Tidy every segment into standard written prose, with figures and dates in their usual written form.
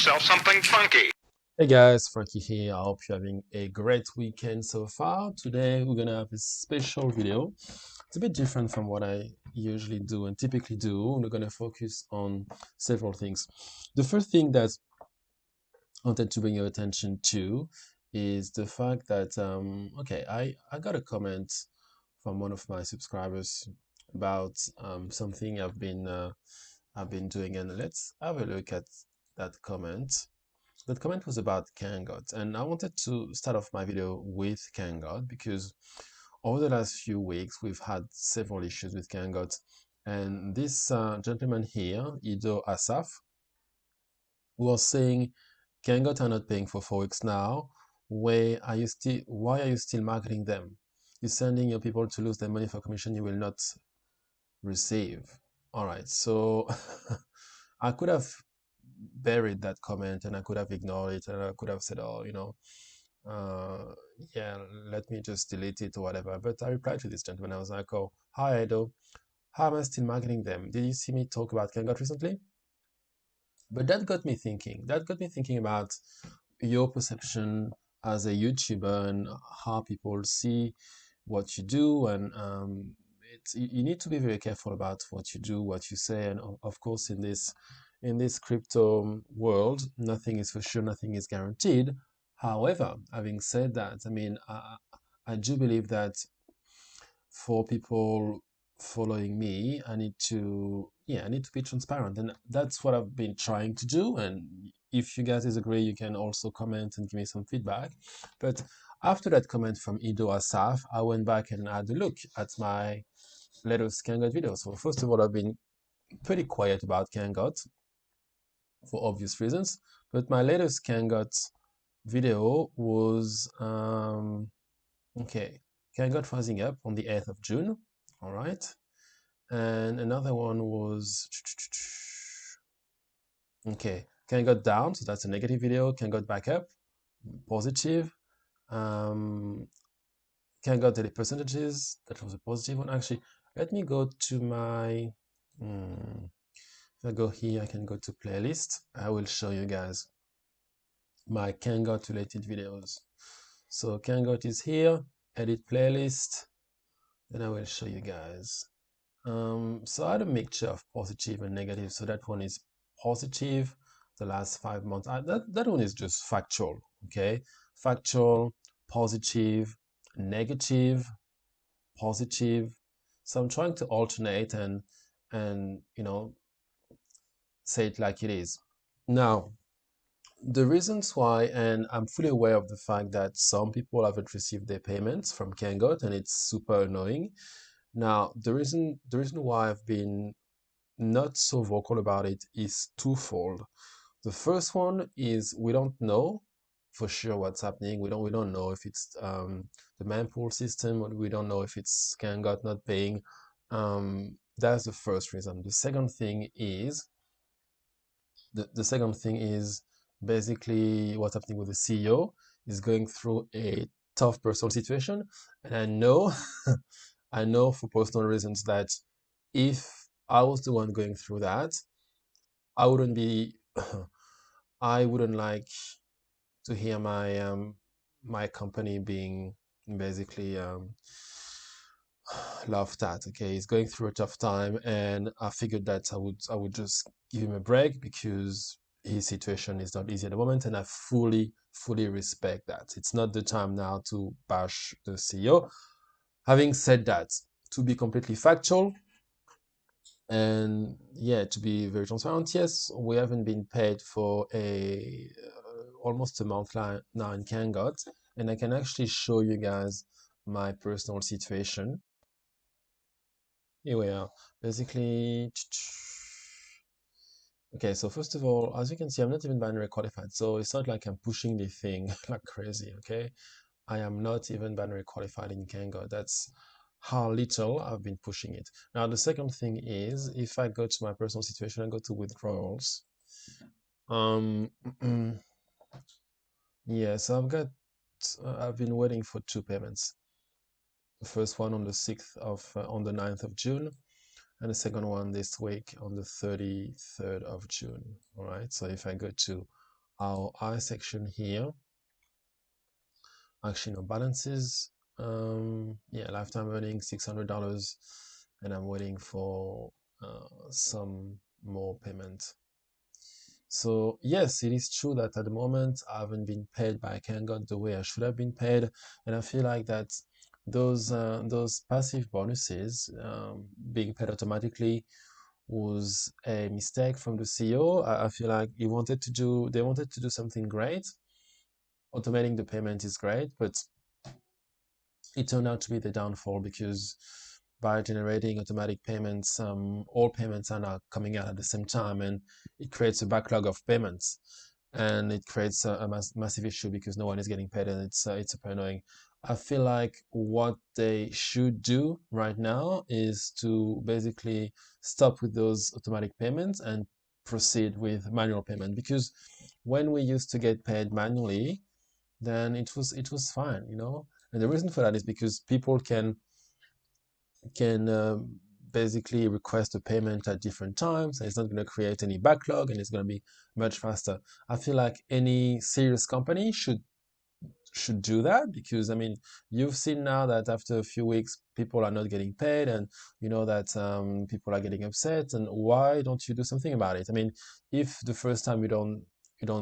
yourself something funky. Hey guys, Frankie here. I hope you're having a great weekend so far. Today we're gonna have a special video. It's a bit different from what I usually do and typically do. We're gonna focus on several things. The first thing that I wanted to bring your attention to is the fact that okay, I got a comment from one of my subscribers about something I've been doing, and let's have a look at that comment. That comment was about Kangot, and I wanted to start off my video with Kangot because over the last few weeks we've had several issues with Kangot, and this gentleman here, Ido Asaf, was saying Kangot are not paying for 4 weeks now. Why are you still marketing them? You're sending your people to lose their money for commission you will not receive. All right, so I could have buried that comment and I could have ignored it and I could have said, oh, uh, yeah, let me just delete it or whatever. But I replied to this gentleman. I was like, oh, hi, Edo. How am I still marketing them? Did you see me talk about Kangot recently? But that got me thinking. That got me thinking about your perception as a YouTuber and how people see what you do. And you need to be very careful about what you do, what you say. And of course, in this crypto world, nothing is for sure, nothing is guaranteed. However, having said that, I mean, I do believe that for people following me, I need to be transparent, and that's what I've been trying to do. And if you guys disagree, you can also comment and give me some feedback. But after that comment from Ido Asaf, I went back and had a look at my latest Kangot video. So first of all, I've been pretty quiet about Kangot for obvious reasons, but my latest Kangot video was okay, Kangot rising up on the 8th of June. All right. And another one was okay, Kangot down, so that's a negative video. Kangot back up, positive. Kangot daily percentages, that was a positive one. Actually, let me go to my if I go here, I can go to playlist. I will show you guys my Kangot related videos. So Kangot is here, edit playlist, then I will show you guys. So I had a mixture of positive and negative. So that one is positive the last 5 months. That one is just factual, okay? Factual, positive, negative, positive. So I'm trying to alternate and say it like it is. Now, the reasons why, and I'm fully aware of the fact that some people haven't received their payments from Kangot, and it's super annoying. Now, the reason why I've been not so vocal about it is twofold. The first one is we don't know for sure what's happening. We don't know if it's the mempool system, or we don't know if it's Kangot not paying. That's the first reason. The second thing is basically what's happening with the CEO is going through a tough personal situation, and I know I know for personal reasons that if I was the one going through that, I wouldn't be I wouldn't like to hear my company being basically laughed at. Okay, he's going through a tough time, and I figured that I would just give him a break because his situation is not easy at the moment, and I fully respect that. It's not the time now to bash the CEO. Having said that, to be completely factual, and yeah, to be very transparent, yes, we haven't been paid for a almost a month now in Kangot, and I can actually show you guys my personal situation. Here we are. Basically, okay, so first of all, as you can see, I'm not even binary qualified, so it's not like I'm pushing the thing like crazy, okay? I am not even binary qualified in Kangot. That's how little I've been pushing it. Now, the second thing is, if I go to my personal situation, I go to withdrawals. Um, yeah, so I've been waiting for 2 payments. The first one on the 6th on the 9th of June, and the second one this week on the 33rd of June. All right, so if I go to our I section here. Actually, no balances. Yeah, lifetime earnings $600, and I'm waiting for some more payment. So yes, it is true that at the moment I haven't been paid by Kangot the way I should have been paid, and I feel like that those passive bonuses being paid automatically was a mistake from the CEO. I feel like they wanted to do something great. Automating the payment is great, but it turned out to be the downfall because by generating automatic payments, all payments are now coming out at the same time, and it creates a backlog of payments, and it creates a massive issue because no one is getting paid, and it's super annoying. I feel like what they should do right now is to basically stop with those automatic payments and proceed with manual payment, because when we used to get paid manually, then it was fine, you know. And the reason for that is because people can basically request a payment at different times, and it's not going to create any backlog, and it's going to be much faster. I feel like any serious company should do that, because I mean, you've seen now that after a few weeks people are not getting paid, and you know that people are getting upset, and why don't you do something about it? I mean, if the first time you don't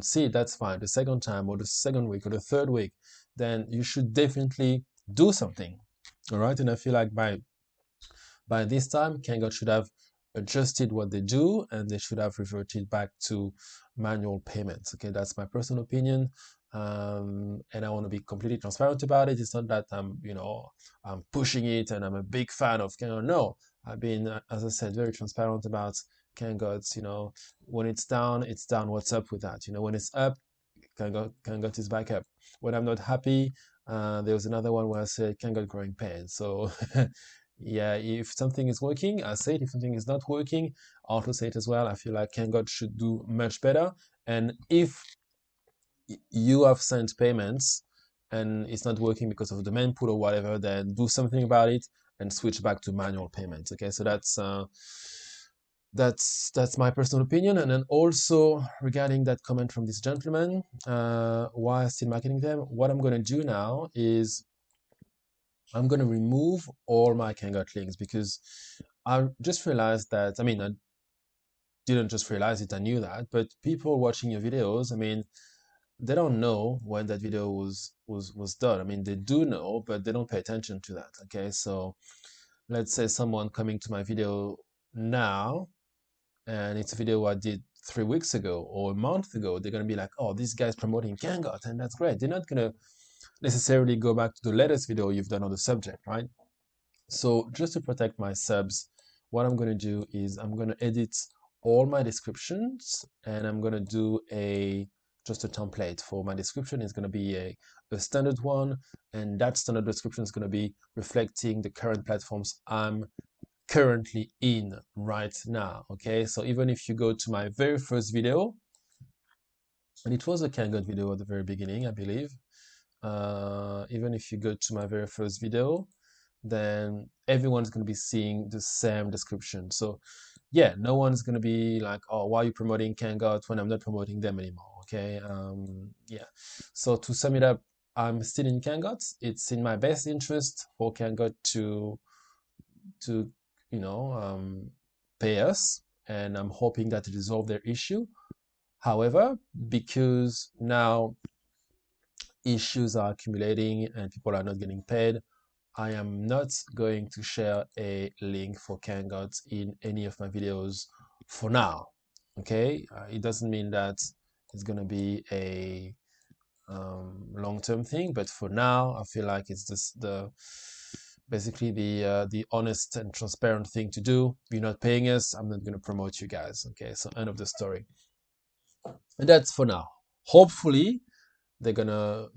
see it, that's fine. The second time, or the second week, or the third week, then you should definitely do something. All right. And I feel like by this time, Kangot should have adjusted what they do, and they should have reverted back to manual payments. Okay, that's my personal opinion. And I want to be completely transparent about it. It's not that I'm pushing it and I'm a big fan of Kangot. No, I've been, as I said, very transparent about Kangots. You know, when it's down, it's down. What's up with that? You know, when it's up, Kangot is back up. When I'm not happy, there was another one where I said Kangot growing pain. So yeah, if something is working, I say it. If something is not working, I also say it as well. I feel like Kangot should do much better. And if you have sent payments and it's not working because of the mempool or whatever, then do something about it and switch back to manual payments. Okay, so that's my personal opinion. And then also regarding that comment from this gentleman, why still marketing them? What I'm going to do now is I'm going to remove all my Kangot links, because I just realized that, I mean, I didn't just realize it, I knew that, but people watching your videos, I mean, they don't know when that video was done. I mean, they do know, but they don't pay attention to that. Okay, so let's say someone coming to my video now, and it's a video I did 3 weeks ago or a month ago, they're gonna be like, "Oh, this guy's promoting Kangot, and that's great." They're not gonna necessarily go back to the latest video you've done on the subject, right? So just to protect my subs, what I'm going to do is I'm going to edit all my descriptions, and I'm going to do just a template for my description. It's going to be a standard one, and that standard description is going to be reflecting the current platforms I'm currently in right now. Okay, so even if you go to my very first video, and it was a Kangot video at the very beginning, I believe. Even if you go to my very first video, then everyone's going to be seeing the same description. So yeah, no one's going to be like, "Oh, why are you promoting Kangot when I'm not promoting them anymore?" Okay. Yeah. So to sum it up, I'm still in Kangot. It's in my best interest for Kangot to pay us, and I'm hoping that to resolve their issue. However, because now issues are accumulating and people are not getting paid, I am not going to share a link for Kangot in any of my videos for now. Okay, it doesn't mean that it's going to be a long-term thing, but for now, I feel like it's just basically the honest and transparent thing to do. You're not paying us, I'm not going to promote you guys. Okay, so end of the story. And that's for now. Hopefully, they're gonna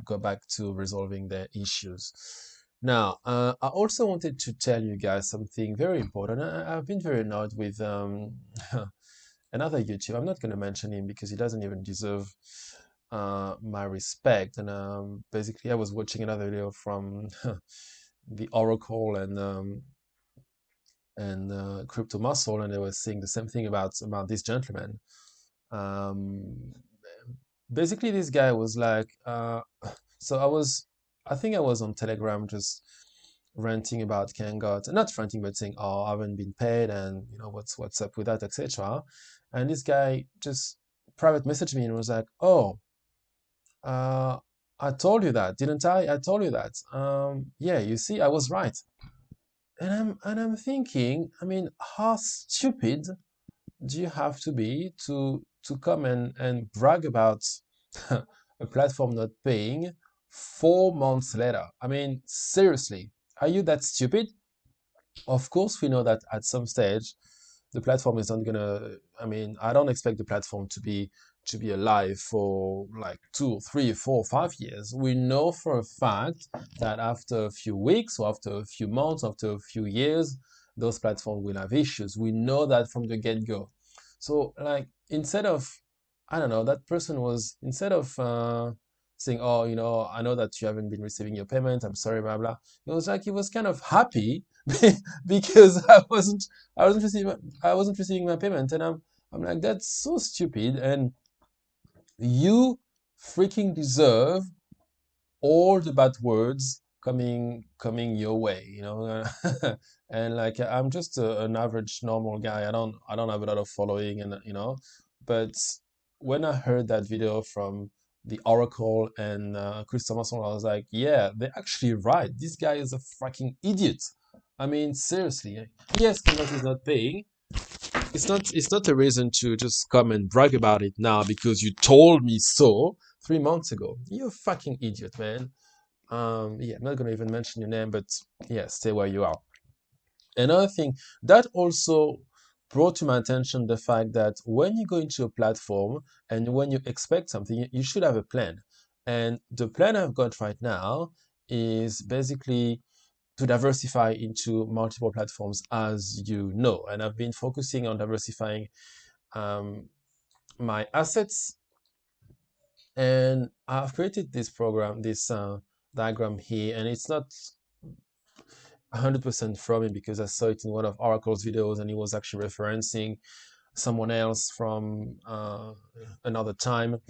go back to resolving their issues. Now I also wanted to tell you guys something very important. I've been very annoyed with another YouTube. I'm not going to mention him because he doesn't even deserve my respect. And basically I was watching another video from the Oracle and Crypto Muscle, and they were saying the same thing about this gentleman. um, basically this guy was like, so I think I was on Telegram just ranting about Kangot, not ranting, but saying, "Oh, I haven't been paid, and you know what's up with that, etc." And this guy just private messaged me and was like, "Oh, uh, I told you that, didn't I? I told you that. Yeah, you see, I was right." And I'm thinking, I mean, how stupid do you have to be to come and brag about a platform not paying 4 months later? I mean, seriously, are you that stupid? Of course, we know that at some stage, the platform is not gonna. I mean, I don't expect the platform to be alive for like 2, 3, 4, 5 years. We know for a fact that after a few weeks or after a few months, after a few years, those platforms will have issues. We know that from the get-go. So, like, instead of, I don't know, that person was instead of saying, "Oh, you know, I know that you haven't been receiving your payment. I'm sorry, blah blah." It was like he was kind of happy because I wasn't receiving my payment, and I'm like, that's so stupid, and you freaking deserve all the bad words coming your way, you know. And like, I'm just an average normal guy. I don't have a lot of following, and you know, but when I heard that video from the Oracle and Chris Thomason, I was like, yeah, they're actually right. This guy is a fucking idiot. I mean, seriously. Yes, Kangot is not paying. It's not a reason to just come and brag about it now because you told me so 3 months ago. You're a fucking idiot, man. Yeah, I'm not gonna even mention your name, but yeah, stay where you are. Another thing that also brought to my attention the fact that when you go into a platform and when you expect something, you should have a plan. And the plan I've got right now is basically to diversify into multiple platforms, as you know. And I've been focusing on diversifying my assets. And I've created this program, this diagram here, and it's not 100% from him because I saw it in one of Oracle's videos and he was actually referencing someone else from another time.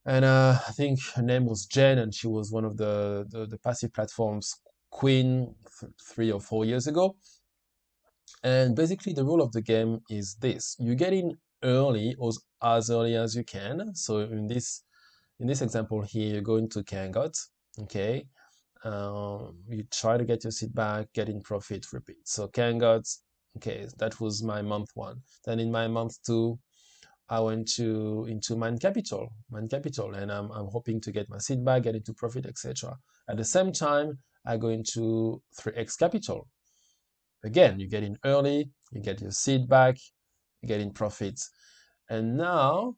And I think her name was Jen, and she was one of the passive platforms queen 3 or 4 years ago. And basically, the rule of the game is this: you get in early or as early as you can. So in this example here, you go into Kangot, okay? You try to get your seed back, get in profit, repeat. So Kangot, okay, that was my month one. Then in my month two, I went into Mind Capital, and I'm hoping to get my seed back, get into profit, etc. At the same time, I go into 3x Capital. Again, you get in early, you get your seed back, you get in profits. And now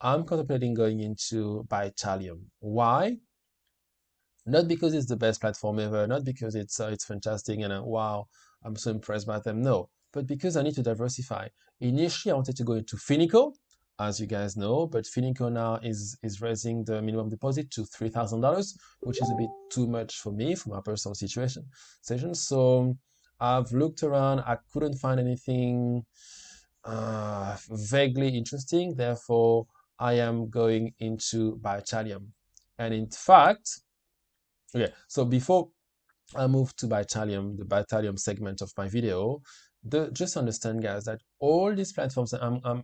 I'm contemplating going into Bitalium. Why? Not because it's the best platform ever, not because it's fantastic and wow, I'm so impressed by them. No, but because I need to diversify. Initially, I wanted to go into Finico, as you guys know, but Finico now is raising the minimum deposit to $3,000, which is a bit too much for me, for my personal situation. So I've looked around, I couldn't find anything vaguely interesting. Therefore, I am going into Bitalium. And in fact, okay, so before I move to Bitalium, the Bitalium segment of my video, just understand, guys, that all these platforms,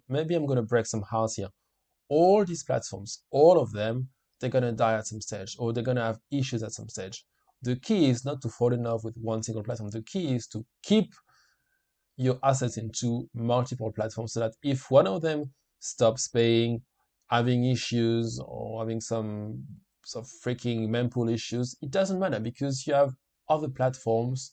maybe I'm going to break some hearts here. All these platforms, all of them, they're going to die at some stage, or they're going to have issues at some stage. The key is not to fall in love with one single platform. The key is to keep your assets into multiple platforms so that if one of them stops paying, having issues, or having some freaking mempool issues, it doesn't matter because you have other platforms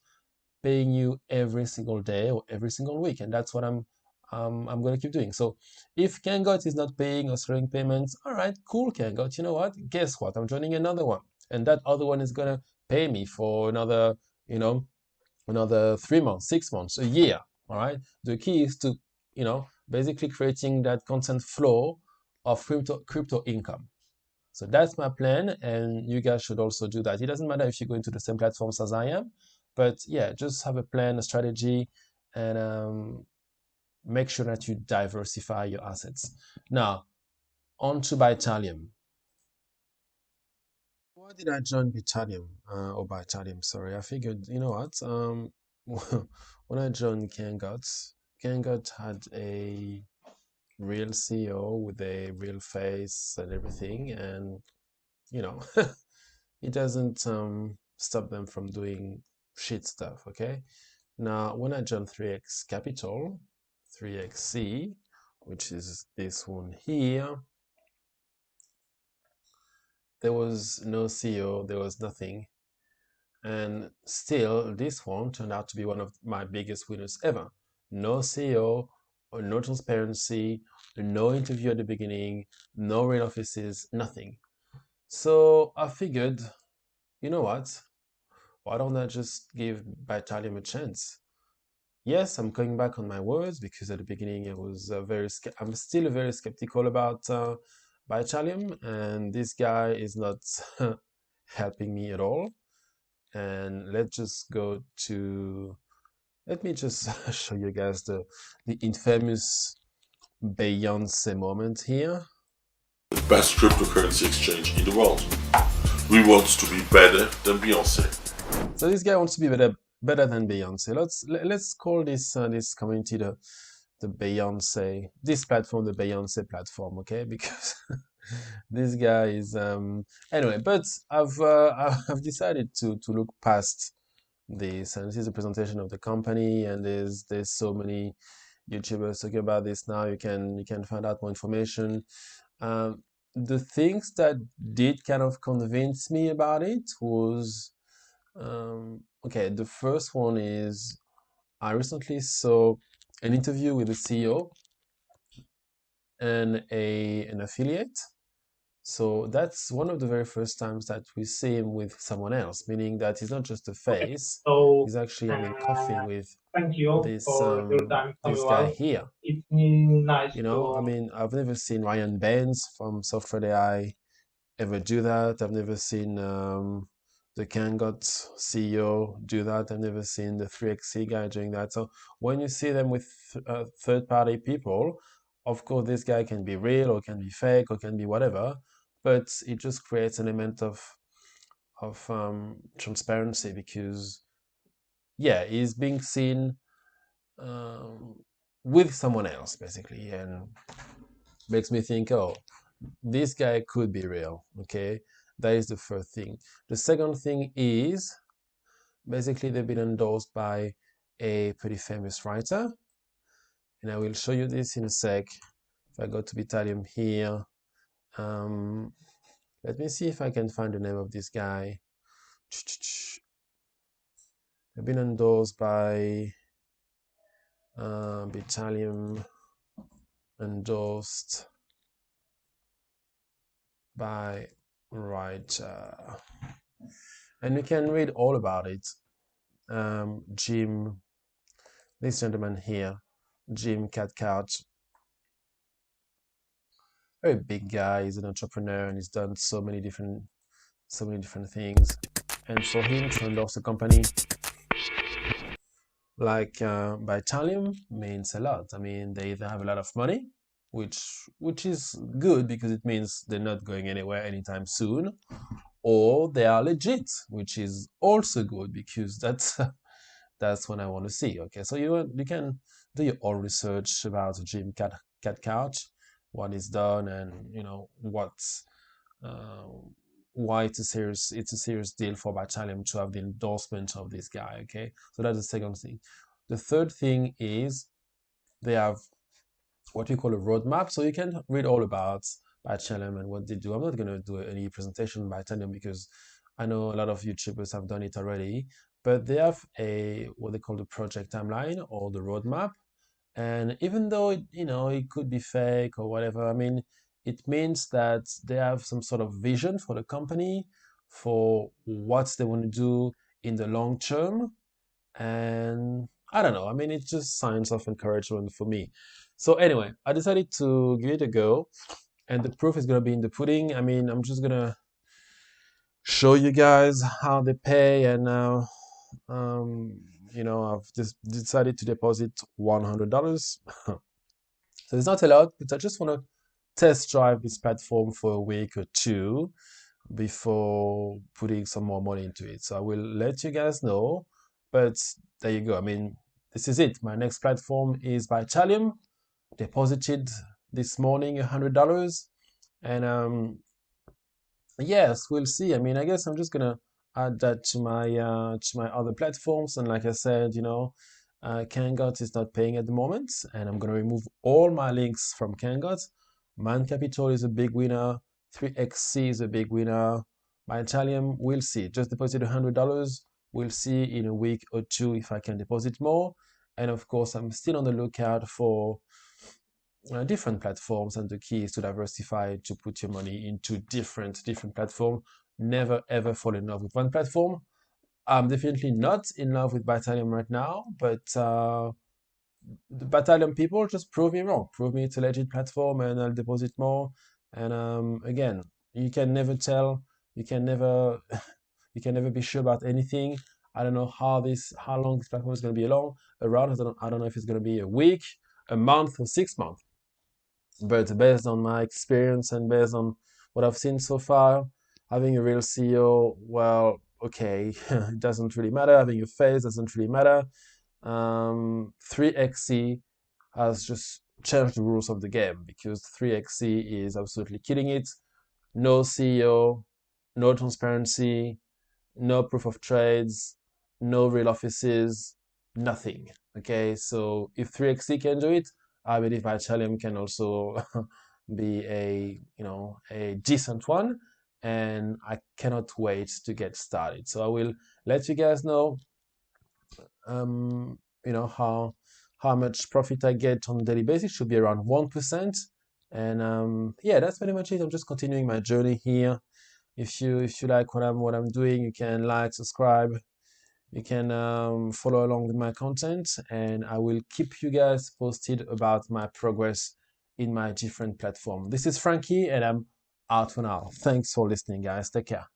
paying you every single day or every single week, and that's what I'm going to keep doing. So if Kangot is not paying or slowing payments, all right, cool, Kangot. You know what? Guess what? I'm joining another one, and that other one is going to pay me for another 3 months, 6 months, a year. All right. The key is to, basically creating that constant flow of crypto income. So that's my plan, and you guys should also do that. It doesn't matter if you go into the same platforms as I am, but yeah, just have a plan, a strategy, and make sure that you diversify your assets. Now, On to Bitalium. Why did I join Bitalium? Or Bitalium, sorry. I figured, you know what? When I joined Kangot, Kangot had a real CEO with a real face and everything, and you know, it doesn't stop them from doing shit stuff, okay? Now, when I joined 3x Capital, 3xC, which is this one here, there was no CEO, there was nothing. And still, this one turned out to be one of my biggest winners ever. No CEO, or no transparency, no interview at the beginning, no real offices, nothing. So I figured, you know what? Why don't I just give Bitalium a chance? Yes, I'm going back on my words because at the beginning I was I'm still very skeptical about Bitalium, and this guy is not helping me at all. And let's just go to, let me just show you guys the infamous Beyonce moment here. The best cryptocurrency exchange in the world. We want to be better than Beyonce. So this guy wants to be better than Beyonce. Let's call this community the Beyonce, this platform the Beyonce platform, okay? Because this guy is anyway. But I've decided to look past this, and this is a presentation of the company, and there's so many YouTubers talking about this now. You can find out more information. The things that did kind of convince me about it was okay. The first one is I recently saw an interview with the CEO and an affiliate. So that's one of the very first times that we see him with someone else, meaning that he's not just a Okay, face, so he's actually having coffee with thank you this for your time, this guy Samuel. here. It's nice You know, I to mean, I've never seen Ryan Baines from Software AI ever do that. I've never seen the Kangot CEO do that. I've never seen the 3xC guy doing that. So when you see them with third-party people, of course, this guy can be real or can be fake or can be whatever, but it just creates an element of transparency because, yeah, he's being seen um, with someone else basically, and makes me think, oh, this guy could be real. Okay, that is the first thing. The second thing is basically they've been endorsed by a pretty famous writer, and I will show you this in a sec. If I go to Bitalium here, um, let me see if I can find the name of this guy. They've been endorsed by Bitalium, endorsed by writer, and you can read all about it. Jim, this gentleman here, Jim Cathcart, very big guy. He's an entrepreneur and he's done so many different things. And for him to endorse a company like Bitalium means a lot. I mean, they either have a lot of money, which is good because it means they're not going anywhere anytime soon, or they are legit, which is also good because that's what I want to see. Okay, so you can do your own research about Jim Cathcart, what he's done, and you know what's uh, why it's a serious deal for Bitalium to have the endorsement of this guy. Okay, so that's the second thing. The third thing is they have what we call a roadmap, so you can read all about Bitalium and what they do. I'm not going to do any presentation on Bitalium because I know a lot of YouTubers have done it already, but they have a what they call the project timeline or the roadmap. And even though it could be fake or whatever, I mean, it means that they have some sort of vision for the company, for what they want to do in the long term. And I don't know. I mean, it's just signs of encouragement for me. So anyway, I decided to give it a go, and the proof is gonna be in the pudding. I mean, I'm just gonna show you guys how they pay, and now, I've just decided to deposit $100. So it's not a lot, but I just want to test drive this platform for a week or two before putting some more money into it. So I will let you guys know, but there you go. I mean, this is it. My next platform is Bitalium. Deposited this morning $100, and yes, we'll see. I mean, I guess I'm just gonna add that to my other platforms, and like I said, Kangot is not paying at the moment, and I'm gonna remove all my links from Kangot. Man Capital is a big winner. 3XC is a big winner. Bitalium, we'll see. Just deposit $100. We'll see in a week or two if I can deposit more. And of course, I'm still on the lookout for different platforms, and the key is to diversify, to put your money into different platforms. Never ever fall in love with one platform. I'm definitely not in love with Bitalium right now, but the Bitalium people just prove me wrong. Prove me it's a legit platform, and I'll deposit more. And again, you can never tell. You can never you can never be sure about anything. I don't know how long this platform is going to be around. I don't know if it's going to be a week, a month, or 6 months. But based on my experience and based on what I've seen so far, having a real CEO, well, okay, it doesn't really matter. Having a face doesn't really matter. 3XC has just changed the rules of the game, because 3XC is absolutely killing it. No CEO, no transparency, no proof of trades, no real offices, nothing. Okay, so if 3XC can do it, I believe Bitalium can also be a decent one, and I cannot wait to get started. So I will let you guys know how much profit I get on a daily basis. Should be around 1%. And yeah, that's pretty much it. I'm just continuing my journey here. If you like what I'm doing, you can like, subscribe. You can follow along with my content, and I will keep you guys posted about my progress in my different platforms. This is Frankie, and I'm out for now. Thanks for listening, guys. Take care.